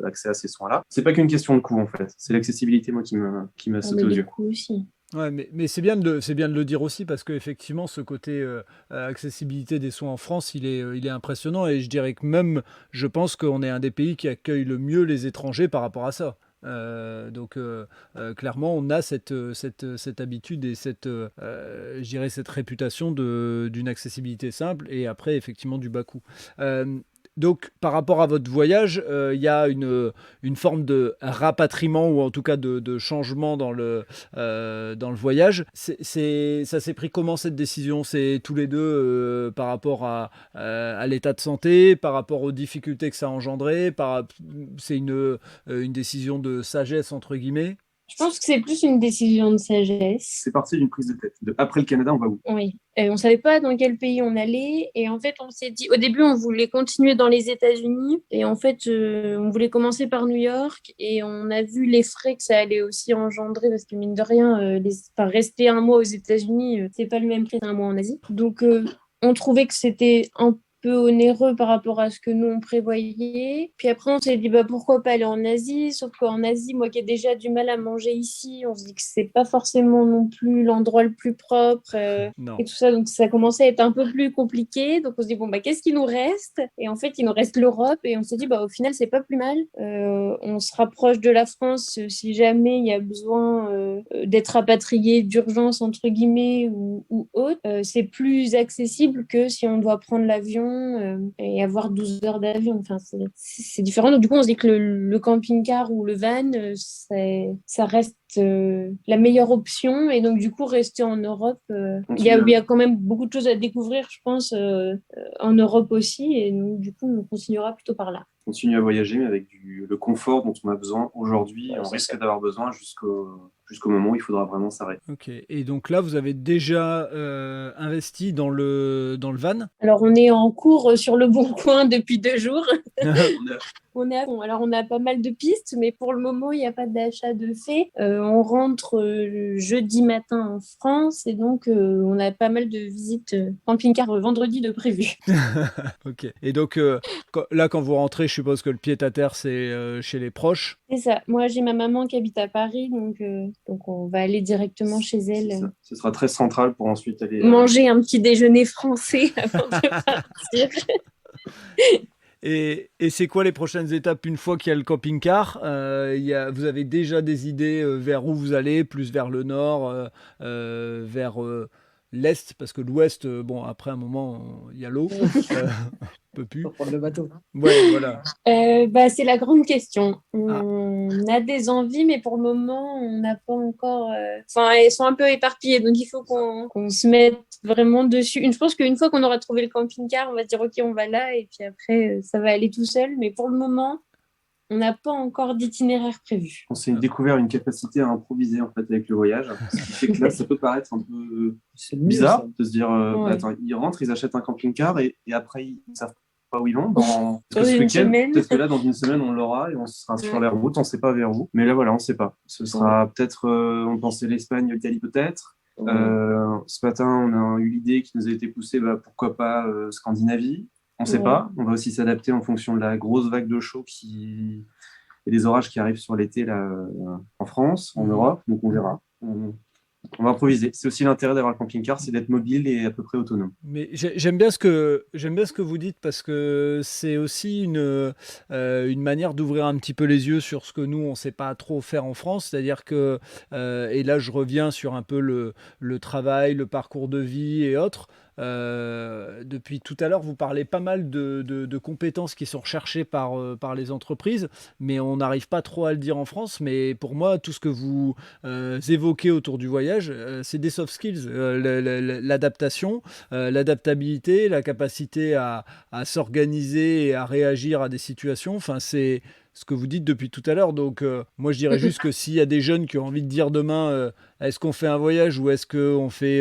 accès à ces soins-là. C'est pas qu'une question de coût, en fait. C'est l'accessibilité, moi, qui m'a sauté aux yeux. Coût aussi. Ouais, mais c'est bien de le dire aussi parce qu'effectivement, ce côté accessibilité des soins en France, il est impressionnant et je dirais que même, je pense qu'on est un des pays qui accueille le mieux les étrangers par rapport à ça. Donc clairement on a cette habitude et je dirais cette réputation d'une accessibilité simple et après effectivement du bas coût. Donc, par rapport à votre voyage, il y a une forme de rapatriement ou en tout cas de changement dans le voyage. Ça s'est pris comment cette décision ? C'est tous les deux par rapport à l'état de santé, par rapport aux difficultés que ça a engendré, c'est une décision de sagesse entre guillemets ? Je pense que c'est plus une décision de sagesse. C'est parti d'une prise de tête. Après le Canada, on va où? Oui. On ne savait pas dans quel pays on allait. Et en fait, on s'est dit, au début, on voulait continuer dans les États-Unis. Et en fait, on voulait commencer par New York. Et on a vu les frais que ça allait aussi engendrer. Parce que mine de rien, rester un mois aux États-Unis, c'est pas le même prix qu'un mois en Asie. Donc, on trouvait que c'était un peu onéreux par rapport à ce que nous on prévoyait. Puis après on s'est dit pourquoi pas aller en Asie, sauf qu'en Asie, moi qui ai déjà du mal à manger ici, on se dit que c'est pas forcément non plus l'endroit le plus propre et tout ça, donc ça commençait à être un peu plus compliqué. Donc on se dit qu'est-ce qu'il nous reste? Et en fait il nous reste l'Europe et on s'est dit au final c'est pas plus mal. On se rapproche de la France si jamais il y a besoin d'être rapatrié d'urgence entre guillemets ou autre. C'est plus accessible que si on doit prendre l'avion et avoir 12 heures d'avion. Enfin, c'est différent. Donc, du coup, on se dit que le camping-car ou le van, ça reste la meilleure option. Et donc, du coup, rester en Europe, il y a quand même beaucoup de choses à découvrir, je pense, en Europe aussi. Et donc, du coup, on continuera plutôt par là. Continuer à voyager, mais avec le confort dont on a besoin aujourd'hui. On risque d'avoir besoin jusqu'au moment où il faudra vraiment s'arrêter. Ok. Et donc là, vous avez déjà investi dans le van? Alors, on est en cours sur Le Bon Coin depuis 2 jours. On a pas mal de pistes, mais pour le moment, il n'y a pas d'achat de fait. On rentre jeudi matin en France et donc on a pas mal de visites camping-car vendredi de prévu. Ok. Et donc là, quand vous rentrez, je suppose que le pied-à-terre, c'est chez les proches. C'est ça. Moi, j'ai ma maman qui habite à Paris, donc on va aller directement chez elle. Ce sera très central pour ensuite aller manger un petit déjeuner français avant de partir. Et c'est quoi les prochaines étapes une fois qu'il y a le camping-car? Vous avez déjà des idées vers où vous allez, plus vers le nord, vers l'est, parce que l'ouest, après un moment, il y a l'eau. On peut plus. Pour prendre le bateau. Ouais, voilà. C'est la grande question. On a des envies, mais pour le moment, on n'a pas encore... elles sont un peu éparpillées, donc il faut qu'on se mette vraiment dessus. Je pense qu'une fois qu'on aura trouvé le camping-car, on va se dire, OK, on va là, et puis après, ça va aller tout seul. Mais pour le moment, on n'a pas encore d'itinéraire prévu. On s'est découvert une capacité à improviser en fait avec le voyage. Ce qui fait que là, ça peut paraître un peu bizarre de se dire, attends, ils rentrent, ils achètent un camping-car et après, ils ne savent pas où ils vont. Parce que ce week-end, peut-être que là, dans une semaine, on l'aura et on sera sur les routes, on ne sait pas vers où. Mais là, voilà, on ne sait pas. Ce sera peut-être, on pensait l'Espagne, l'Italie peut-être. Ce matin, on a eu l'idée qui nous a été poussée, pourquoi pas Scandinavie. On ne sait pas. On va aussi s'adapter en fonction de la grosse vague de chaud et des orages qui arrivent sur l'été là, en France, en Europe. Donc, on verra. On va improviser. C'est aussi l'intérêt d'avoir le camping-car, c'est d'être mobile et à peu près autonome. Mais j'aime bien ce que vous dites parce que c'est aussi une manière d'ouvrir un petit peu les yeux sur ce que nous, on ne sait pas trop faire en France. C'est-à-dire que, et là je reviens sur un peu le travail, le parcours de vie et autres. Depuis tout à l'heure, vous parlez pas mal de compétences qui sont recherchées par les entreprises, mais on n'arrive pas trop à le dire en France. Mais pour moi, tout ce que vous évoquez autour du voyage, c'est des soft skills, l'adaptation, l'adaptabilité, la capacité à s'organiser et à réagir à des situations. Enfin, c'est ce que vous dites depuis tout à l'heure. Donc, moi, je dirais juste que s'il y a des jeunes qui ont envie de dire demain, est-ce qu'on fait un voyage ou est-ce qu'on fait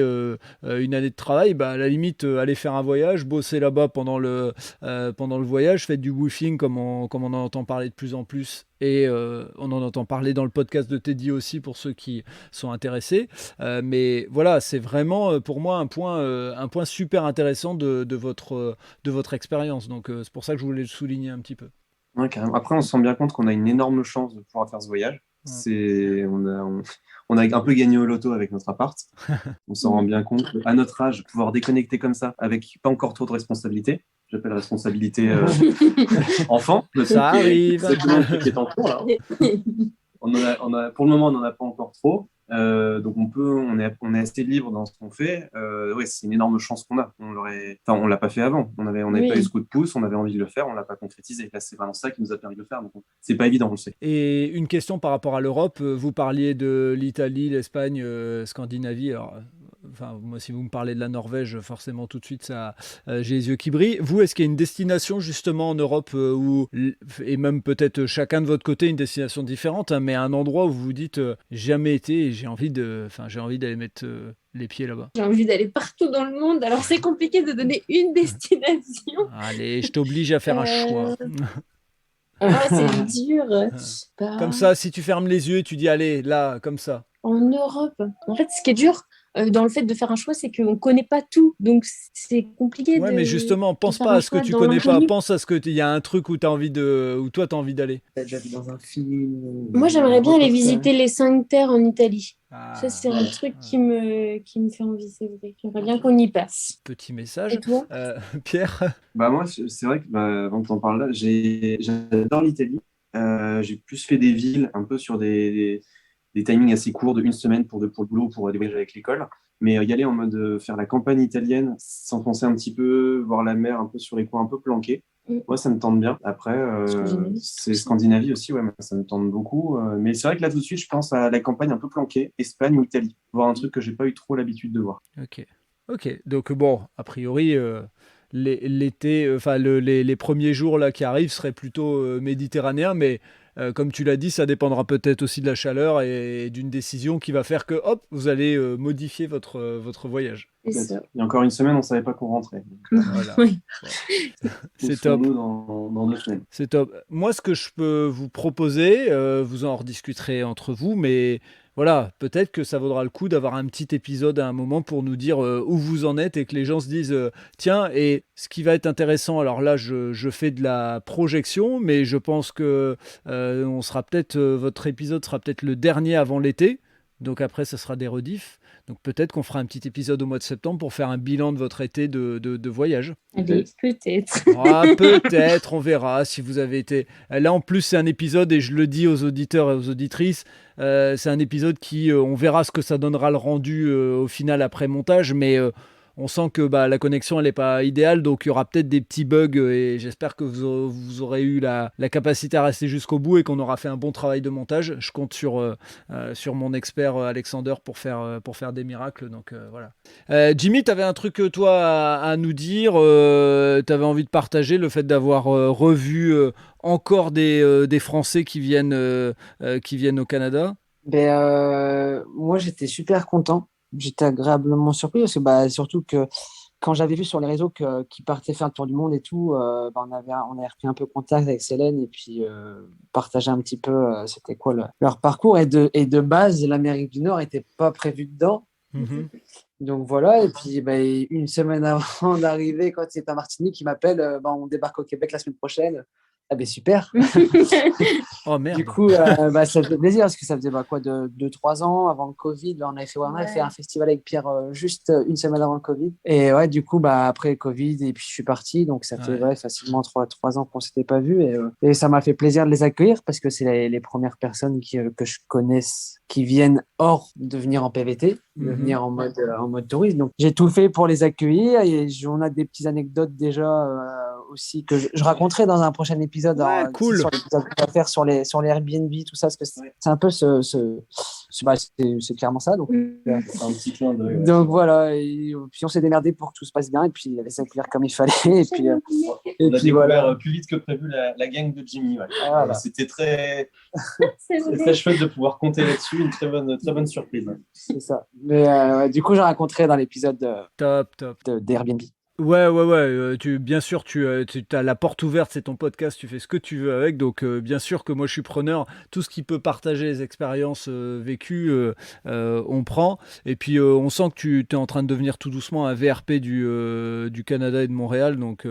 une année de travail, à la limite, allez faire un voyage, bosser là-bas pendant le voyage, faites du woofing comme on en entend parler de plus en plus. Et on en entend parler dans le podcast de Teddy aussi pour ceux qui sont intéressés. Mais voilà, c'est vraiment pour moi un point super intéressant de votre expérience. Donc, c'est pour ça que je voulais le souligner un petit peu. Ouais, carrément. Après, on se rend bien compte qu'on a une énorme chance de pouvoir faire ce voyage. On a un peu gagné au loto avec notre appart. On s'en rend bien compte. À notre âge, pouvoir déconnecter comme ça, avec pas encore trop de responsabilités. J'appelle responsabilité enfant. Ça arrive. C'est qui est en cours, là. Pour le moment, on n'en a pas encore trop. Donc on est assez libre dans ce qu'on fait. C'est une énorme chance qu'on a. On l'a pas fait avant. On n'avait pas eu ce coup de pouce, on avait envie de le faire, on l'a pas concrétisé. Là, c'est vraiment ça qui nous a permis de le faire. Donc c'est pas évident, on le sait. Et une question par rapport à l'Europe. Vous parliez de l'Italie, l'Espagne, Scandinavie. Alors, enfin, moi, si vous me parlez de la Norvège, forcément, tout de suite, j'ai les yeux qui brillent. Vous, est-ce qu'il y a une destination, justement, en Europe, et même peut-être chacun de votre côté, une destination différente, hein, mais un endroit où vous vous dites, j'ai jamais été et j'ai envie d'aller mettre les pieds là-bas? J'ai envie d'aller partout dans le monde, alors c'est compliqué de donner une destination. Allez, je t'oblige à faire un choix. C'est dur. Comme ça, si tu fermes les yeux et tu dis, allez, là, comme ça. En Europe, en fait, ce qui est dur dans le fait de faire un choix, c'est qu'on ne connaît pas tout. Donc, c'est compliqué Ouais, mais justement, pense pas à ce que tu connais pas. Pense à ce que il y a un truc où où toi, tu as envie d'aller. T'as déjà vu dans un film Moi, j'aimerais bien aller visiter les 5 terres en Italie. Ça, c'est un truc Ah. qui me fait envie, c'est vrai. J'aimerais bien qu'on y passe. Petit message. Et toi? Pierre? Bah moi, c'est vrai que avant que tu en parles là, j'adore l'Italie. J'ai plus fait des villes, un peu sur des timings assez courts, de une semaine pour le boulot, pour des voyages avec l'école. Mais y aller en mode faire la campagne italienne, s'enfoncer un petit peu, voir la mer un peu sur les coins un peu planqués. Moi, ça me tente bien. Après, c'est Scandinavie aussi, ouais, ça me tente beaucoup. Mais c'est vrai que là, tout de suite, je pense à la campagne un peu planquée, Espagne ou Italie. Voir un truc que j'ai pas eu trop l'habitude de voir. Ok. Donc bon, a priori, l'été, enfin les premiers jours là qui arrivent seraient plutôt méditerranéens, mais comme tu l'as dit, ça dépendra peut-être aussi de la chaleur et d'une décision qui va faire que hop, vous allez modifier votre voyage. C'est ça. Il y a encore une semaine, on savait pas qu'on rentrait. Voilà. Oui. C'est top. Dans 2 semaines. C'est top. Moi, ce que je peux vous proposer, vous en rediscuterez entre vous, mais voilà, peut-être que ça vaudra le coup d'avoir un petit épisode à un moment pour nous dire où vous en êtes et que les gens se disent tiens, et ce qui va être intéressant, alors là, je fais de la projection, mais je pense que votre épisode sera peut-être le dernier avant l'été. Donc après, ça sera des rediffs. Donc peut-être qu'on fera un petit épisode au mois de septembre pour faire un bilan de votre été de voyage. Allez, peut-être. Peut-être, on verra si vous avez été... Là, en plus, c'est un épisode, et je le dis aux auditeurs et aux auditrices, c'est un épisode qui, on verra ce que ça donnera le rendu au final après montage, mais on sent que la connexion, elle n'est pas idéale, donc il y aura peut-être des petits bugs, et j'espère que vous aurez eu la capacité à rester jusqu'au bout et qu'on aura fait un bon travail de montage. Je compte sur mon expert Alexander pour faire des miracles, donc voilà. Jimmy, tu avais un truc, toi, à nous dire, tu avais envie de partager le fait d'avoir revu encore des Français qui viennent au Canada. Moi, j'étais super content. J'étais agréablement surpris parce que surtout que quand j'avais vu sur les réseaux qu'ils partaient faire le tour du monde et tout, on avait repris un peu contact avec Célène et puis partager un petit peu c'était quoi leur parcours. Et de base, l'Amérique du Nord n'était pas prévue dedans. Mm-hmm. Donc voilà, et puis une semaine avant d'arriver, quand c'est à Martinique, il m'appelle, on débarque au Québec la semaine prochaine. Ah ben super. Oh merde. Du coup, ça fait plaisir parce que ça faisait 2-3 ans avant le Covid. On avait fait un festival avec Pierre juste une semaine avant le Covid. Et ouais, du coup, après le Covid, et puis je suis parti. Donc ça fait facilement 3 ans qu'on s'était pas vu. Et ça m'a fait plaisir de les accueillir parce que c'est les premières personnes que je connaisse qui viennent hors de venir en PVT, de venir en mode touriste. Donc j'ai tout fait pour les accueillir. Et on a des petites anecdotes déjà aussi que je raconterai dans un prochain épisode. Cool. Sur l'épisode qu'on va faire sur les Airbnb, tout ça, parce que c'est un peu c'est clairement ça. Donc, c'est un petit clin d'œil. Donc voilà, et puis on s'est démerdé pour que tout se passe bien et puis il allait s'accueillir comme il fallait. Et puis, on a découvert plus vite que prévu la gang de Jimmy. Ouais. Voilà. C'était très chouette de pouvoir compter là-dessus, une très bonne surprise. C'est ça. Mais du coup, j'ai raconté dans l'épisode top. d'Airbnb. Ouais. Bien sûr, tu as la porte ouverte, c'est ton podcast, tu fais ce que tu veux avec. Donc, bien sûr que moi, je suis preneur. Tout ce qui peut partager les expériences vécues, on prend. Et puis, on sent que tu es en train de devenir tout doucement un VRP du Canada et de Montréal. Donc,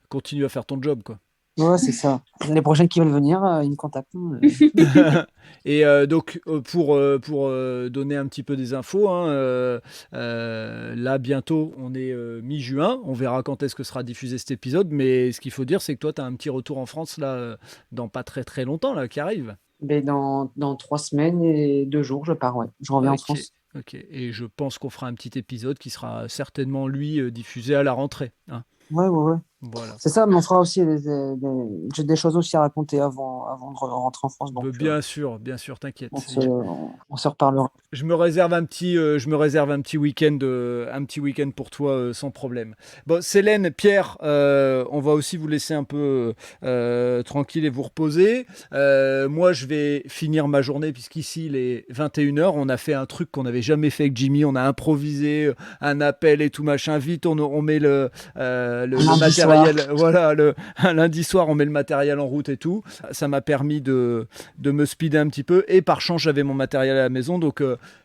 continue à faire ton job, quoi. Ouais, c'est ça. Les prochains qui veulent venir, ils me contactent. Et donc, pour donner un petit peu des infos, là, bientôt, on est mi-juin. On verra quand est-ce que sera diffusé cet épisode. Mais ce qu'il faut dire, c'est que toi, tu as un petit retour en France, là, dans pas très, très longtemps, là, qui arrive. Mais dans 3 semaines et 2 jours, je pars, ouais. Je reviens en France. Ok, et je pense qu'on fera un petit épisode qui sera certainement, lui, diffusé à la rentrée. Hein. Ouais. Voilà. C'est ça, mais on fera aussi j'ai des choses aussi à raconter avant avant de rentrer en France. Donc, bien sûr, t'inquiète. On se reparlera. Je me réserve un petit week-end pour toi sans problème. Bon, Célène, Pierre, on va aussi vous laisser un peu tranquille et vous reposer. Moi, je vais finir ma journée puisqu'ici il est 21h. On a fait un truc qu'on n'avait jamais fait avec Jimmy. On a improvisé un appel et tout machin. Vite, on met le matériel. Soir. Voilà, un lundi soir, on met le matériel en route et tout. Ça m'a permis de me speeder un petit peu. Et par chance, j'avais mon matériel à la maison, donc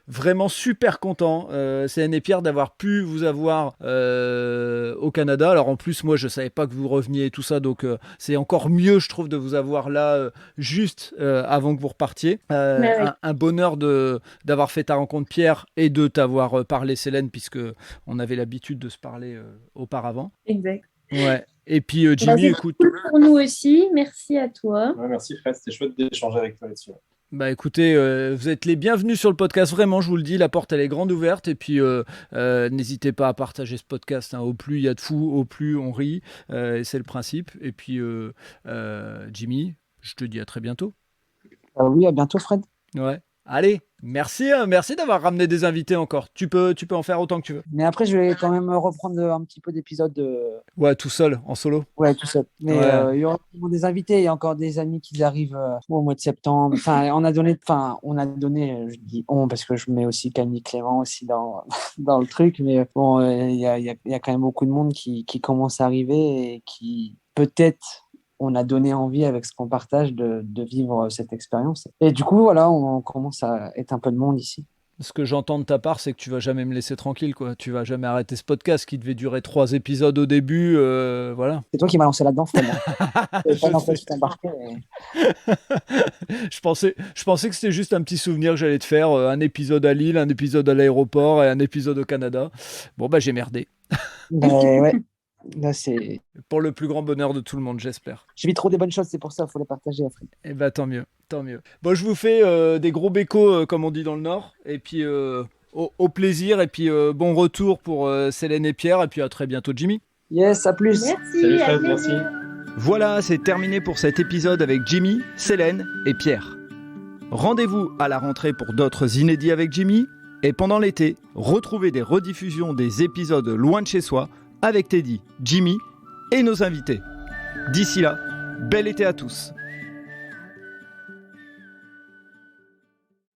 vraiment super content, Célène et Pierre, d'avoir pu vous avoir au Canada. Alors en plus, moi, je savais pas que vous reveniez et tout ça, donc c'est encore mieux, je trouve, de vous avoir là juste avant que vous repartiez. Un bonheur d'avoir fait ta rencontre, Pierre, et de t'avoir parlé, Célène, puisque on avait l'habitude de se parler auparavant. Exact. Ouais. Et puis Jimmy, écoute. Cool pour nous aussi. Merci à toi. Ouais, merci Fred, c'était chouette d'échanger avec toi là-dessus. Bah écoutez, vous êtes les bienvenus sur le podcast, vraiment, je vous le dis, la porte elle est grande ouverte, et puis n'hésitez pas à partager ce podcast, hein. Au plus il y a de fous, au plus on rit, et c'est le principe. Et puis Jimmy, je te dis à très bientôt. Oui, à bientôt Fred. Ouais. Allez, merci d'avoir ramené des invités encore. Tu peux en faire autant que tu veux. Mais après, je vais quand même reprendre un petit peu d'épisodes. Ouais, tout seul, en solo. Ouais, tout seul. Mais il y aura des invités. Il y a encore des amis qui arrivent au mois de septembre. Enfin, on a donné, je dis on parce que je mets aussi Camille Clément aussi dans le truc. Mais bon, il y a quand même beaucoup de monde qui commence à arriver et qui peut-être on a donné envie avec ce qu'on partage de vivre cette expérience. Et du coup, voilà, on commence à être un peu de monde ici. Ce que j'entends de ta part, c'est que tu vas jamais me laisser tranquille, quoi. Tu vas jamais arrêter ce podcast qui devait durer 3 épisodes au début, voilà. C'est toi qui m'as lancé là-dedans, Fred. Je pensais que c'était juste un petit souvenir que j'allais te faire, un épisode à Lille, un épisode à l'aéroport et un épisode au Canada. Bon, bah j'ai merdé. Mais ouais. Là, c'est pour le plus grand bonheur de tout le monde, j'espère. Je vis trop des bonnes choses, c'est pour ça, il faut les partager, Afrique. Eh ben tant mieux. Bon, je vous fais des gros bécos, comme on dit dans le Nord, et puis au plaisir, et puis bon retour pour Célène et Pierre, et puis à très bientôt, Jimmy. Yes, à plus. Merci. Salut Fred, merci. Voilà, c'est terminé pour cet épisode avec Jimmy, Célène et Pierre. Rendez-vous à la rentrée pour d'autres inédits avec Jimmy, et pendant l'été, retrouvez des rediffusions des épisodes Loin de chez soi avec Teddy, Jimmy et nos invités. D'ici là, bel été à tous.